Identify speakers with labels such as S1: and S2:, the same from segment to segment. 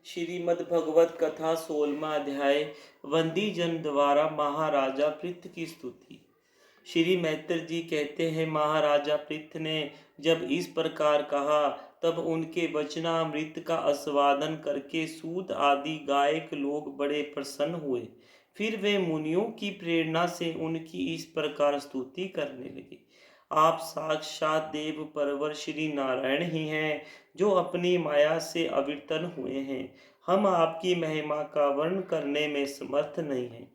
S1: श्रीमद् भगवत कथा 16वां अध्याय। वंदी जन द्वारा महाराजा पृथ की स्तुति। श्री मैत्र जी कहते हैं, महाराजा पृथ ने जब इस प्रकार कहा तब उनके वचनामृत का आस्वादन करके सूत आदि गायक लोग बड़े प्रसन्न हुए। फिर वे मुनियों की प्रेरणा से उनकी इस प्रकार स्तुति करने लगे। आप साक्षात देव परवर श्री नारायण ही हैं, जो अपनी माया से अवितरण हुए हैं। हम आपकी महिमा का वर्णन करने में समर्थ नहीं हैं।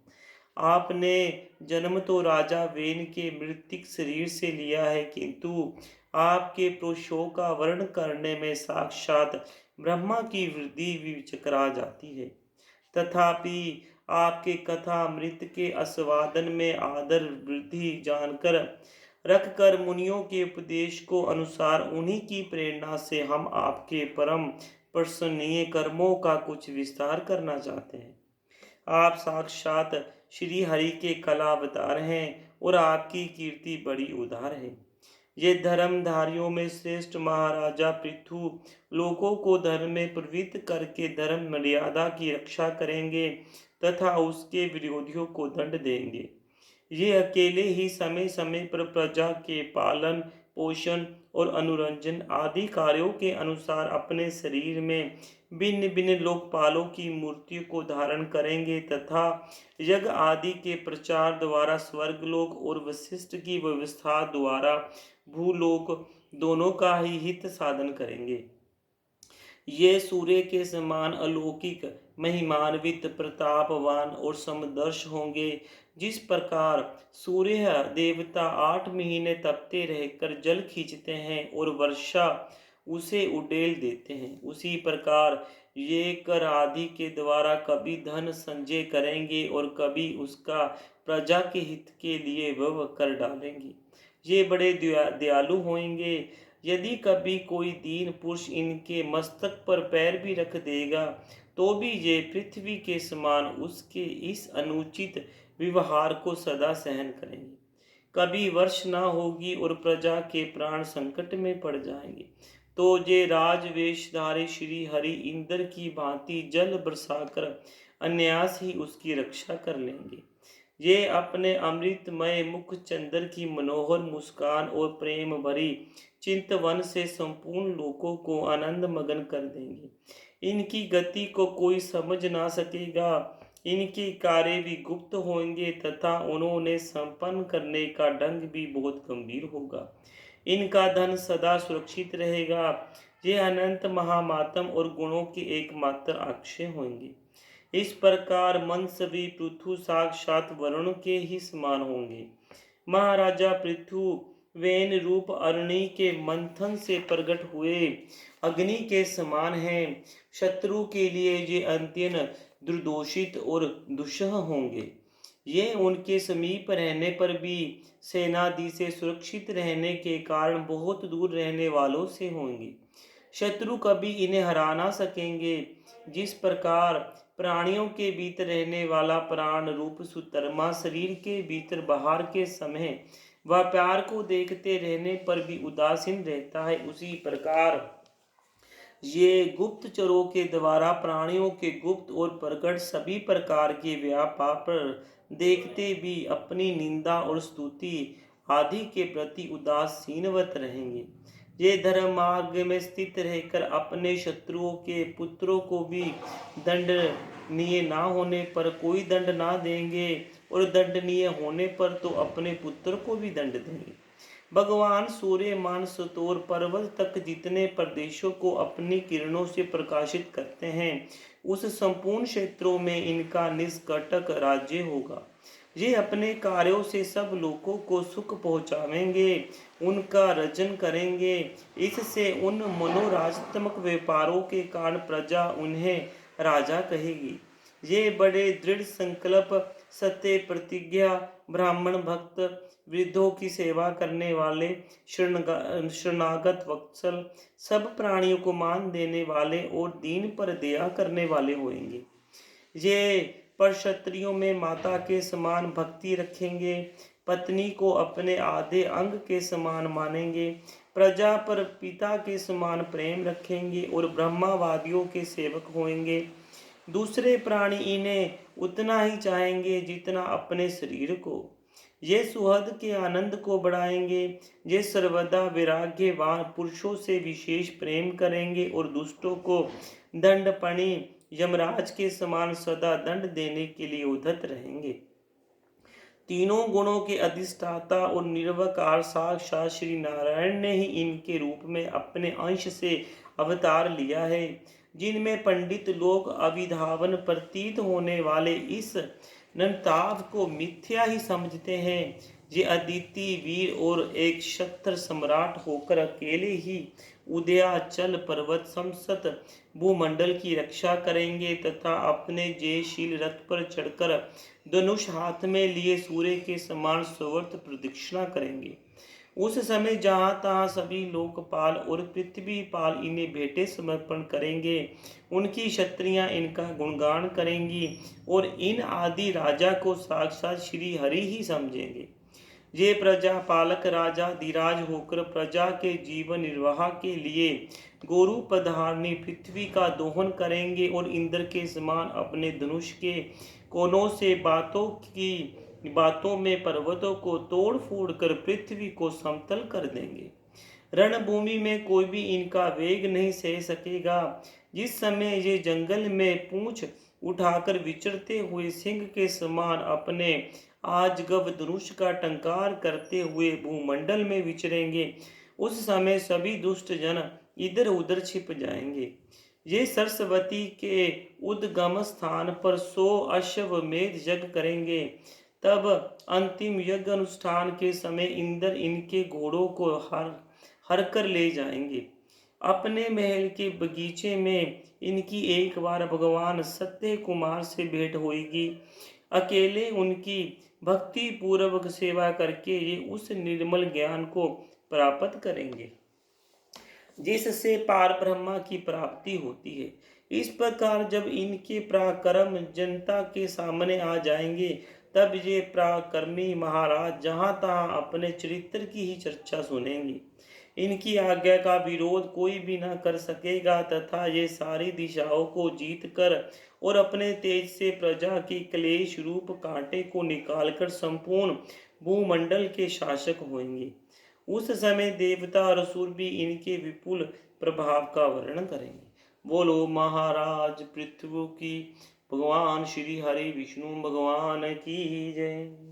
S1: आपने जन्म तो राजा वेन के मृतिक शरीर से लिया है, किंतु आपके पुरुषों का वर्णन करने में साक्षात ब्रह्मा की वृद्धि भी चकरा जाती है। तथापि आपके कथा अमृत के आस्वादन में आदर वृद्धि जानकर रखकर मुनियों के उपदेश को अनुसार उन्हीं की प्रेरणा से हम आपके परम प्रशंसनीय कर्मों का कुछ विस्तार करना चाहते हैं। आप साक्षात श्री हरि के कला अवतार हैं और आपकी कीर्ति बड़ी उदार है। ये धर्मधारियों में श्रेष्ठ महाराजा पृथु लोगों को धर्म में प्रवृत्त करके धर्म मर्यादा की रक्षा करेंगे तथा उसके विरोधियों को दंड देंगे। ये अकेले ही समय समय पर प्रजा के पालन पोषण और अनुरंजन आदि कार्यों के अनुसार अपने शरीर में भिन्न भिन्न लोकपालों की मूर्तियों को धारण करेंगे तथा यज्ञ आदि के प्रचार द्वारा स्वर्गलोक और वशिष्ठ की व्यवस्था द्वारा भूलोक दोनों का ही हित साधन करेंगे। ये सूर्य के समान अलौकिक महिमान्वित प्रतापवान और समदर्श होंगे। जिस प्रकार सूर्य देवता 8 महीने तपते रहकर जल खींचते हैं और वर्षा उसे उड़ेल देते हैं, उसी प्रकार ये कर आदि के द्वारा कभी धन संचय करेंगे और कभी उसका प्रजा के हित के लिए व्यय कर डालेंगे। ये बड़े दयालु होंगे। यदि कभी कोई दीन पुरुष इनके मस्तक पर पैर भी रख देगा तो भी ये पृथ्वी के समान उसके इस अनुचित व्यवहार को सदा सहन करेंगे। कभी वर्ष ना होगी और प्रजा के प्राण संकट में पड़ जाएंगे तो ये राजवेशधारी श्री हरि इंद्र की भांति जल बरसाकर अनायास ही उसकी रक्षा कर लेंगे। ये अपने अमृतमय मुख चंद्र की मनोहर मुस्कान और प्रेम भरी चिंतवन से संपूर्ण लोकों को आनंद मगन कर देंगे। इनकी गति को कोई समझ ना सकेगा। इनके कार्य भी गुप्त होंगे तथा उन्होंने संपन्न करने का ढंग भी बहुत गंभीर होगा। इनका धन सदा सुरक्षित रहेगा। ये अनंत महामातम और गुणों के एकमात्र अक्षय होंगे। इस प्रकार मनस्वी पृथु साक्षात वरुण के ही समान होंगे। महाराजा पृथु वेन रूप अरणि के मंथन से प्रकट हुए अग्नि के समान हैं। शत्रु के लिए ये अत्यंत दुर्दोषित और दुस्सह होंगे। ये उनके समीप रहने पर भी सेनादि से सुरक्षित रहने के कारण बहुत दूर रहने वालों से होंगे। शत्रु कभी इन्हें हरा ना सकेंगे। जिस प्रकार प्राणियों के भीतर रहने वाला प्राण रूप सुतरमा शरीर के भीतर बाहर के समय वह प्यार को देखते रहने पर भी उदासीन रहता है, उसी प्रकार ये गुप्तचरों के द्वारा प्राणियों के गुप्त और प्रकट सभी प्रकार के व्यापार पर देखते भी अपनी निंदा और स्तुति आदि के प्रति उदासीनवत रहेंगे। ये धर्म मार्ग में स्थित रहकर अपने शत्रुओं के पुत्रों को भी दंडनीय ना होने पर कोई दंड ना देंगे और दंडनीय होने पर तो अपने पुत्र को भी दंड देंगे। भगवान सूर्य मान सतोर पर्वत तक जितने प्रदेशों को अपनी किरणों से प्रकाशित करते हैं, उस संपूर्ण क्षेत्रों में इनका निष्कंटक राज्य होगा। ये अपने कार्यों से सब लोगों को सुख पहुँचावेंगे, उनका रजन करेंगे। इससे उन मनोराज्यात्मक व्यापारों के कारण प्रजा उन्हें राजा कहेगी। ये बड़े दृढ़ संकल्प, सत्य प्रतिज्ञा, ब्राह्मण भक्त, वृद्धों की सेवा करने वाले, शरणागत वत्सल, सब प्राणियों को मान देने वाले और दीन पर दया करने वाले होंगे। ये पर क्षत्रियों में माता के समान भक्ति रखेंगे, पत्नी को अपने आधे अंग के समान मानेंगे, प्रजा पर पिता के समान प्रेम रखेंगे और ब्रह्मावादियों के सेवक होंगे। दूसरे प्राणी इन्हें उतना ही चाहेंगे जितना अपने शरीर को। ये सुहद के आनंद को बढ़ाएंगे। ये सर्वदा वैराग्यवान पुरुषों से विशेष प्रेम करेंगे और दुष्टों को दंडपणि यमराज के समान सदा दंड देने के लिए उद्धत रहेंगे। तीनों गुणों के अधिष्ठाता और निर्विकार साक्षात श्री नारायण ने ही इनके रूप में अपने अंश से अवतार लिया है। जिनमें पंडित लोग अविधावन प्रतीत होने वाले इस नंताव को मिथ्या ही समझते हैं। ये अदिति वीर और एक क्षत्र सम्राट होकर अकेले ही उदयाचल पर्वत समसत भूमंडल की रक्षा करेंगे तथा अपने जयशील रथ पर चढ़कर धनुष हाथ में लिए सूर्य के समान सुवर्त प्रदक्षिणा करेंगे। उस समय जहाँ तहाँ सभी लोकपाल और पृथ्वीपाल इन्हें भेंटे समर्पण करेंगे। उनकी क्षत्रियाँ इनका गुणगान करेंगी और इन आदि राजा को साक्षात श्री हरि ही समझेंगे। ये प्रजा पालक राजा धीराज होकर प्रजा के जीवन निर्वाह के लिए गोरु पधारनी पृथ्वी का दोहन करेंगे और इंद्र के समान अपने धनुष के कोनों से बातों में पर्वतों को तोड़ फोड़ कर पृथ्वी को समतल कर देंगे। रणभूमि में कोई भी इनका वेग नहीं सह सकेगा। जिस समय ये जंगल में पूंछ उठाकर विचरते हुए सिंह के समान अपने आजगव धनुष का टंकार करते हुए भूमंडल में विचरेंगे, उस समय सभी दुष्ट जन इधर उधर छिप जाएंगे। ये सरस्वती के उद्गम स्थान पर 100 अश्वमेध यज्ञ करेंगे। तब अंतिम यज्ञ अनुष्ठान के समय इंद्र इनके घोड़ों को हर कर ले जाएंगे। अपने महल के बगीचे में इनकी एक बार भगवान सत्य कुमार से भेंट होगी। अकेले उनकी भक्ति पूर्वक सेवा करके ये उस निर्मल ज्ञान को प्राप्त करेंगे जिससे पार ब्रह्मा की प्राप्ति होती है। इस प्रकार जब इनके पराक्रम जनता के सामने आ जाएंगे तब ये पराक्रमी महाराज जहाँ तहाँ अपने चरित्र की ही चर्चा सुनेंगे। इनकी आज्ञा का विरोध कोई भी न कर सकेगा तथा ये सारी दिशाओं को जीत कर और अपने तेज से प्रजा की क्लेश रूप कांटे को निकालकर संपूर्ण भूमंडल के शासक होंगे। उस समय देवता और असुर भी इनके विपुल प्रभाव का वर्णन करेंगे। बोलो महाराज पृथ्वी की भगवान श्री हरि विष्णु भगवान की जय।